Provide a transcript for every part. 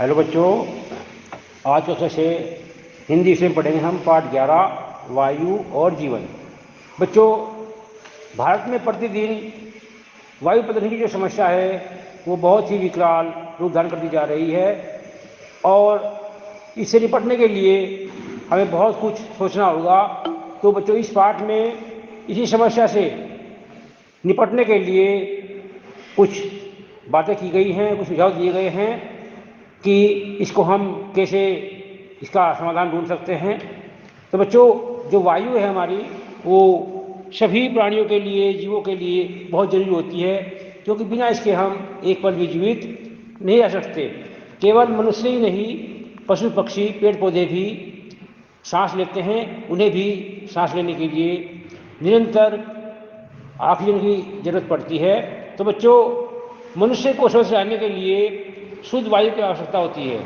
Hello बच्चों, आज का से हिंदी से पढ़ेंगे हम पाठ 11 वायु और जीवन। बच्चों, भारत में प्रतिदिन वायु प्रदूषण की जो समस्या है वो बहुत ही विकराल रूप धारण करती जा रही है और इससे निपटने के लिए हमें बहुत कुछ सोचना होगा। तो बच्चों, इस पाठ में इसी समस्या से निपटने के लिए कुछ बातें की गई हैं, कुछ सुझाव दिए गए हैं कि इसको हम कैसे इसका समाधान ढूंढ सकते हैं। तो बच्चों, जो वायु है हमारी, वो सभी प्राणियों के लिए, जीवों के लिए बहुत जरूरी होती है, क्योंकि बिना इसके हम एक पल भी जीवित नहीं रह सकते। केवल मनुष्य ही नहीं, पशु पक्षी पेड़ पौधे भी सांस लेते हैं, उन्हें भी सांस लेने के लिए निरंतर ऑक्सीजन की जरूरत पड़ती है। तो बच्चों, मनुष्य को स्वस्थ रहने के लिए शुद्ध वायु की आवश्यकता होती है,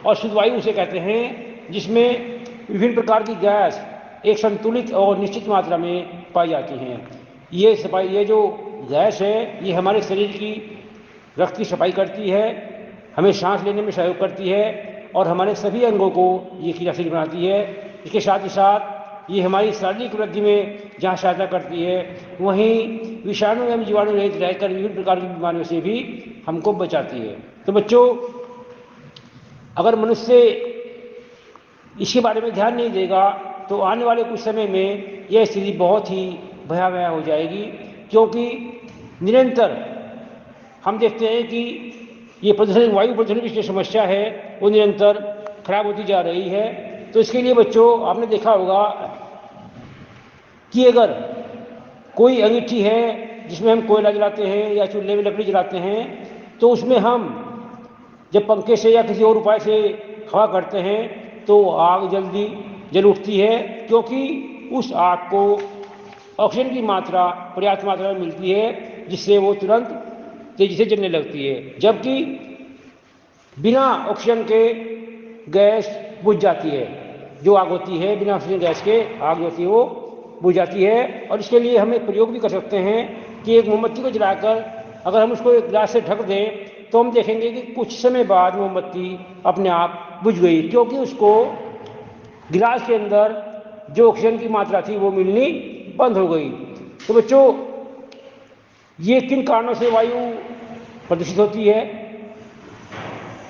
और शुद्ध वायु उसे कहते हैं जिसमें विभिन्न प्रकार की गैस एक संतुलित और निश्चित मात्रा में पाई जाती हैं। ये जो गैस है, ये हमारे शरीर की रक्त की सफाई करती है, हमें सांस लेने में सहयोग करती है और हमारे सभी अंगों को ये क्रियाशील बनाती है। इसके साथ ही साथ ये हमारी शारीरिक वृद्धि में जहाँ सहायता करती है, वहीं विषाणु एवं जीवाणु रहित रहकर विभिन्न प्रकार की बीमारियों से भी हमको बचाती है। तो बच्चों, अगर मनुष्य इसके बारे में ध्यान नहीं देगा तो आने वाले कुछ समय में यह स्थिति बहुत ही भयावह हो जाएगी, क्योंकि निरंतर हम देखते हैं कि ये प्रदूषण, वायु प्रदूषण की जो समस्या है वो निरंतर खराब होती जा रही है। तो इसके लिए बच्चों, आपने देखा होगा कि अगर कोई अंगीठी है जिसमें हम कोयला जलाते हैं या चूल्हे में लकड़ी जलाते हैं, तो उसमें हम जब पंखे से या किसी और उपाय से हवा करते हैं तो आग जल्दी जल उठती है, क्योंकि उस आग को ऑक्सीजन की मात्रा पर्याप्त मात्रा में मिलती है, जिससे वो तुरंत तेजी से जलने लगती है। जबकि बिना ऑक्सीजन के गैस बुझ जाती है, जो आग होती है बिना ऑक्सीजन गैस के आग होती है वो बुझ जाती है। और इसके लिए हम एक प्रयोग भी कर सकते हैं कि एक मोमबत्ती को जलाकर अगर हम उसको एक गिलास से ढक दें तो हम देखेंगे कि कुछ समय बाद मोमबत्ती अपने आप बुझ गई, क्योंकि उसको गिलास के अंदर जो ऑक्सीजन की मात्रा थी वो मिलनी बंद हो गई। तो बच्चों, ये किन कारणों से वायु प्रदूषित होती है?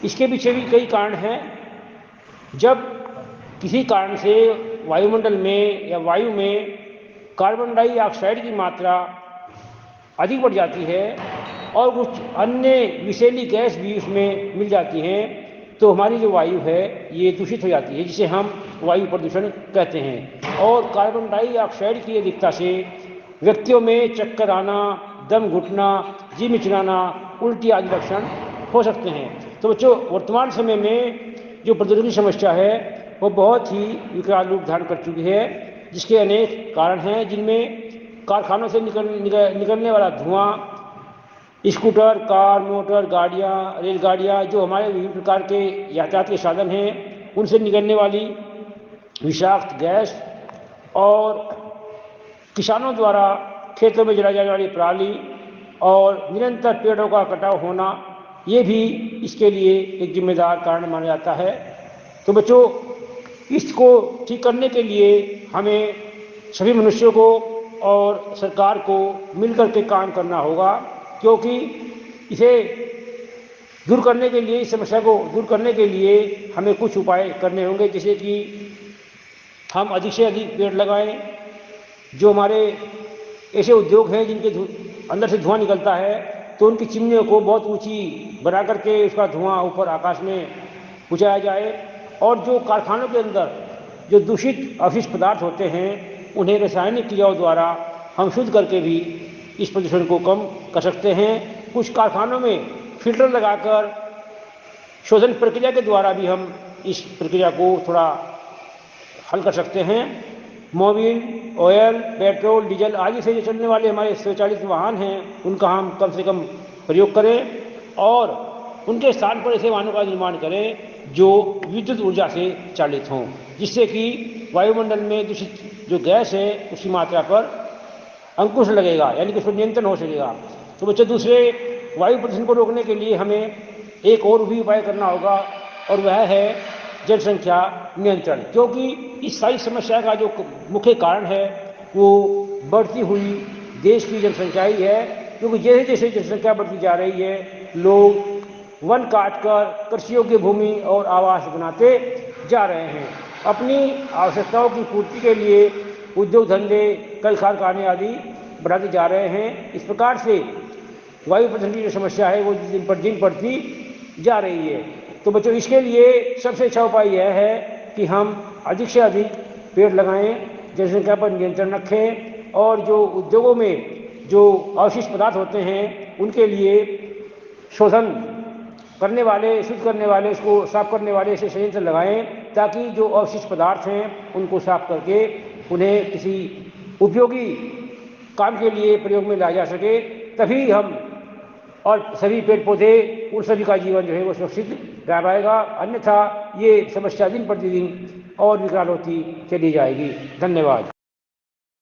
इसके पीछे भी कई कारण हैं। जब किसी कारण से वायुमंडल में या वायु में कार्बन डाइऑक्साइड की मात्रा अधिक बढ़ जाती है और कुछ अन्य विषैली गैस भी उसमें मिल जाती हैं, तो हमारी जो वायु है ये दूषित हो जाती है, जिसे हम वायु प्रदूषण कहते हैं। और कार्बन डाइऑक्साइड की अधिकता से व्यक्तियों में चक्कर आना, दम घुटना, जी मिचलाना, उल्टी आदि लक्षण हो सकते हैं। तो बच्चों, वर्तमान समय में जो प्रदूषण की समस्या है वो बहुत ही विकराल रूप धारण कर चुकी है, जिसके अनेक कारण हैं, जिनमें कारखानों से निकलने वाला धुआं, स्कूटर, कार, मोटर गाड़ियाँ, रेलगाड़ियाँ, जो हमारे विभिन्न प्रकार के यातायात के साधन हैं, उनसे निकलने वाली विषाक्त गैस, और किसानों द्वारा खेतों में जलाई जाने वाली पराली और निरंतर पेड़ों का कटाव होना, ये भी इसके लिए एक जिम्मेदार कारण माना जाता है। तो बच्चों, इसको ठीक करने के लिए हमें सभी मनुष्यों को और सरकार को मिलकर के काम करना होगा, क्योंकि इसे दूर करने के लिए, इस समस्या को दूर करने के लिए हमें कुछ उपाय करने होंगे, जैसे कि हम अधिक से अधिक पेड़ लगाएं। जो हमारे ऐसे उद्योग हैं जिनके अंदर से धुआं निकलता है, तो उनकी चिमनियों को बहुत ऊंची बना करके उसका धुआं ऊपर आकाश में पहुँचाया जाए। और जो कारखानों के अंदर जो दूषित अवशिष्ट पदार्थ होते हैं, उन्हें रासायनिक क्रियाओं द्वारा हम शुद्ध करके भी इस प्रदूषण को कम कर सकते हैं। कुछ कारखानों में फिल्टर लगाकर शोधन प्रक्रिया के द्वारा भी हम इस प्रक्रिया को थोड़ा हल कर सकते हैं। मोबिल, ऑयल, पेट्रोल, डीजल आदि से जो चलने वाले हमारे स्वचालित वाहन हैं, उनका हम कम से कम प्रयोग करें और उनके स्थान पर ऐसे वाहनों का निर्माण करें जो विद्युत ऊर्जा से चालित हों, जिससे कि वायुमंडल में दूषित जो गैस है उसकी मात्रा पर अंकुश लगेगा, यानी कि उस पर नियंत्रण हो सकेगा। तो बच्चों, दूसरे वायु प्रदूषण को रोकने के लिए हमें एक और भी उपाय करना होगा, और वह है जनसंख्या नियंत्रण, क्योंकि इस सारी समस्या का जो मुख्य कारण है वो बढ़ती हुई देश की जनसंख्या ही है। क्योंकि जैसे जैसे जनसंख्या बढ़ती जा रही है, लोग वन काटकर कृषि योग्य भूमि और आवास बनाते जा रहे हैं। अपनी आवश्यकताओं की पूर्ति के लिए उद्योग धंधे, कल कारखाने आदि बढ़ाते जा रहे हैं। इस प्रकार से वायु प्रदूषण की जो समस्या है वो दिन पर दिन बढ़ती जा रही है। तो बच्चों, इसके लिए सबसे अच्छा उपाय यह है कि हम अधिक से अधिक पेड़ लगाएं, जनसंख्या पर नियंत्रण रखें और जो उद्योगों में जो अवशिष्ट पदार्थ होते हैं उनके लिए शोधन करने वाले, शुद्ध करने वाले, उसको साफ करने वाले ऐसे संयंत्र लगाएं, ताकि जो अवशिष्ट पदार्थ हैं उनको साफ करके उन्हें किसी उपयोगी काम के लिए प्रयोग में लाया जा सके। तभी हम और सभी पेड़ पौधे, उन सभी का जीवन जो है वो सुरक्षित रह पाएगा। अन्यथा ये समस्या दिन प्रतिदिन और विकराल होती चली जाएगी। धन्यवाद।